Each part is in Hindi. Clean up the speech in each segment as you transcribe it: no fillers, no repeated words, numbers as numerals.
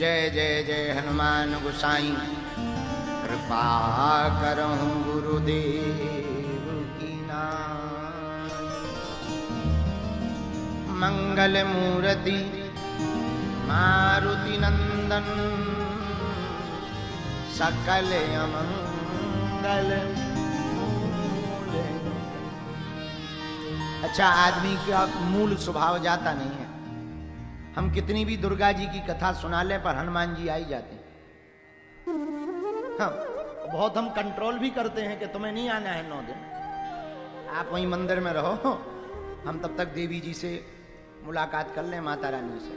जय जय जय हनुमान गोसाई कृपा करहु गुरुदेव की नाम। मंगल मूर्ति मारुति नंदन सकल अमंगल मूल। अच्छा, आदमी का मूल स्वभाव जाता नहीं है। हम कितनी भी दुर्गा जी की कथा सुना लें पर हनुमान जी आ ही जाते हैं। हाँ, बहुत हम कंट्रोल भी करते हैं कि तुम्हें नहीं आना है 9 दिन, आप वहीं मंदिर में रहो, हम तब तक देवी जी से मुलाकात कर लें, माता रानी से।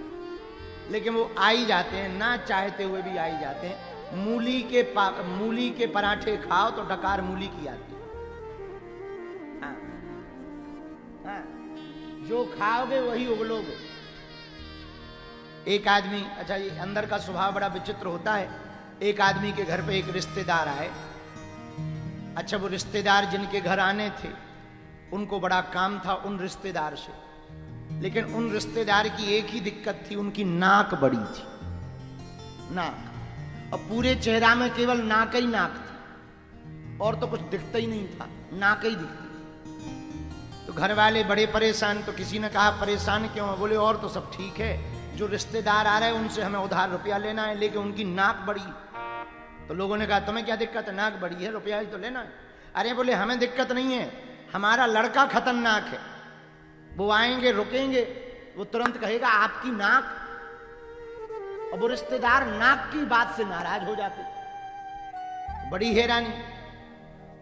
लेकिन वो आ ही जाते हैं, ना चाहते हुए भी आ ही जाते हैं। मूली के पराठे खाओ तो डकार मूली की आती है। हाँ, हाँ, जो खाओगे वही उगलोगे। एक आदमी, अच्छा ये अंदर का स्वभाव बड़ा विचित्र होता है। एक आदमी के घर पे एक रिश्तेदार आए। अच्छा, वो रिश्तेदार जिनके घर आने थे उनको बड़ा काम था उन रिश्तेदार से, लेकिन उन रिश्तेदार की एक ही दिक्कत थी, उनकी नाक बड़ी थी। नाक, और पूरे चेहरा में केवल नाक ही नाक थी और तो कुछ दिखता ही नहीं था, नाक ही दिखती। तो घर वाले बड़े परेशान। तो किसी ने कहा परेशान क्यों है? बोले और तो सब ठीक है, जो रिश्तेदार आ रहे हैं उनसे हमें उधार रुपया लेना है, लेकिन उनकी नाक बड़ी। तो लोगों ने कहा तुम्हें क्या दिक्कत है, नाक बड़ी है, रुपया ही तो लेना है। अरे बोले हमें दिक्कत नहीं है, हमारा लड़का खतरनाक है, वो आएंगे रुकेंगे, वो तुरंत कहेगा आपकी नाक, और वो रिश्तेदार नाक की बात से नाराज हो जाते। बड़ी हैरानी।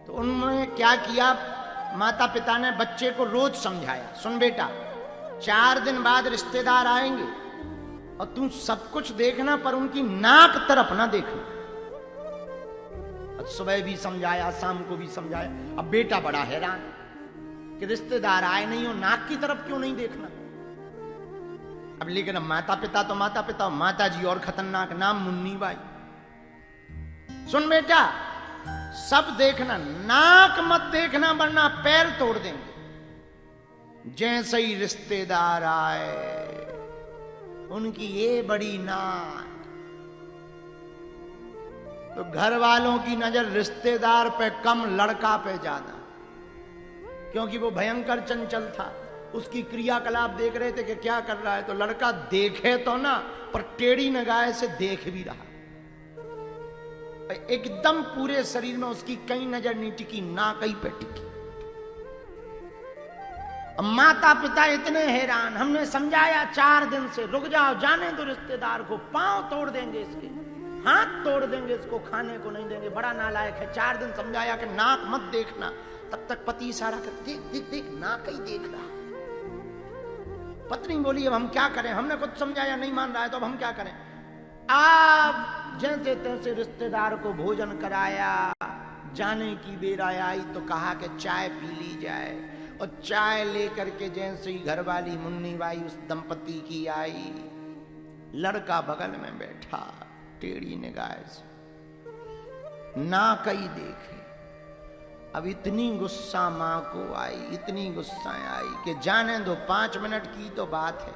तो उन्होंने क्या किया, माता पिता ने बच्चे को रोज समझाया, सुन बेटा 4 दिन बाद रिश्तेदार आएंगे और तू सब कुछ देखना पर उनकी नाक तरफ ना देखना। सुबह भी समझाया, शाम को भी समझाया। अब बेटा बड़ा हैरान कि रिश्तेदार आए नहीं हो, नाक की तरफ क्यों नहीं देखना। अब लेकिन माता पिता तो माता पिता, माता जी और खतरनाक, नाम मुन्नी बाई। सुन बेटा सब देखना, नाक मत देखना वरना पैर तोड़ देंगे। जैसे ही रिश्तेदार आए उनकी ये बड़ी नाक, तो घर वालों की नजर रिश्तेदार पे कम, लड़का पे ज्यादा, क्योंकि वो भयंकर चंचल था। उसकी क्रियाकलाप देख रहे थे कि क्या कर रहा है। तो लड़का देखे तो ना, पर टेढ़ी निगाह से देख भी रहा। एकदम पूरे शरीर में उसकी कहीं नजर नहीं टिकी, ना कहीं पे टिकी। माता पिता इतने हैरान, हमने समझाया 4 दिन से, रुक जाओ, जाने दो रिश्तेदार को, पांव तोड़ देंगे इसके, हाथ तोड़ देंगे इसको, खाने को नहीं देंगे, बड़ा नालायक है। 4 दिन समझाया कि नाक मत देखना। तब तक पति इशारा कर, देख देख देख, नाक ही देख रहा। पत्नी बोली अब हम क्या करें, हमने कुछ समझाया नहीं मान रहा है, तो अब हम क्या करें। आप जैसे तैसे रिश्तेदार को भोजन कराया, जाने की बेर आई तो कहा कि चाय पी ली जाए। और चाय लेकर के जैसे ही घरवाली मुन्नी बाई उस दंपति की आई, लड़का बगल में बैठा, टेढ़ी निगाह से नाक ही देखे। अब इतनी गुस्सा मां को आई, इतनी गुस्सा आई कि जाने दो, 5 मिनट की तो बात है।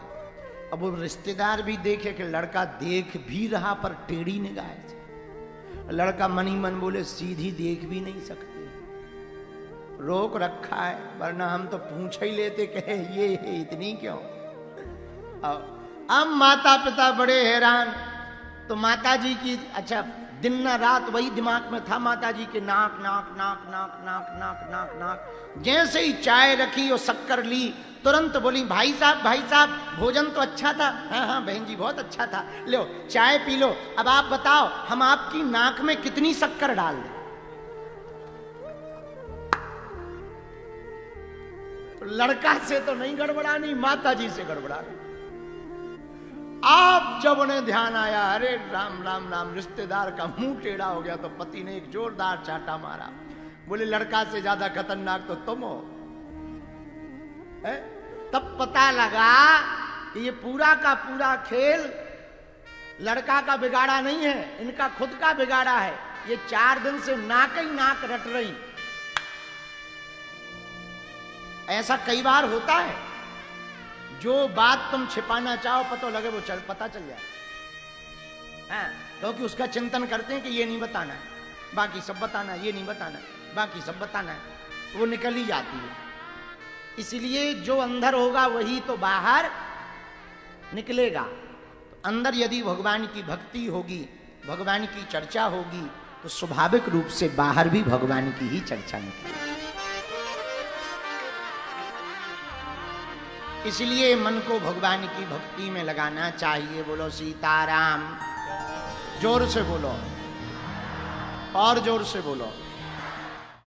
अब वो रिश्तेदार भी देखे कि लड़का देख भी रहा पर टेढ़ी निगाह से। लड़का मनी मन बोले सीधी देख भी नहीं सकते, रोक रखा है, वरना हम तो पूछ ही लेते कहे ये इतनी क्यों। अब माता पिता बड़े हैरान। तो माता जी की, अच्छा दिन न रात वही दिमाग में था माता जी के, नाक नाक नाक नाक नाक नाक नाक नाक। जैसे ही चाय रखी और शक्कर ली, तुरंत बोली भाई साहब भोजन तो अच्छा था। हाँ हाँ बहन जी बहुत अच्छा था, लो चाय पी लो। अब आप बताओ हम आपकी नाक में कितनी शक्कर डाल दें। तो लड़का से तो नहीं गड़बड़ानी, माता जी से गड़बड़ानी। आप जब उन्हें ध्यान आया, अरे राम राम राम, रिश्तेदार का मुंह टेढ़ा हो गया, तो पति ने एक जोरदार चाटा मारा। बोले लड़का से ज्यादा खतरनाक तो तुम हो। तब पता लगा कि ये पूरा का पूरा खेल लड़का का बिगाड़ा नहीं है, इनका खुद का बिगाड़ा है। ये 4 दिन से नाक ही नाक रट रही। ऐसा कई बार होता है, जो बात तुम छिपाना चाहो पता लगे वो पता चल जाए। हाँ, क्योंकि उसका चिंतन करते हैं कि ये नहीं बताना है, बाकी सब बताना है, ये नहीं बताना है, बाकी सब बताना है, वो निकल ही जाती है। इसलिए जो अंदर होगा वही तो बाहर निकलेगा। तो अंदर यदि भगवान की भक्ति होगी, भगवान की चर्चा होगी, तो स्वाभाविक रूप से बाहर भी भगवान की ही चर्चा निकलेगी। इसलिए मन को भगवान की भक्ति में लगाना चाहिए। बोलो सीताराम, जोर से बोलो और जोर से बोलो।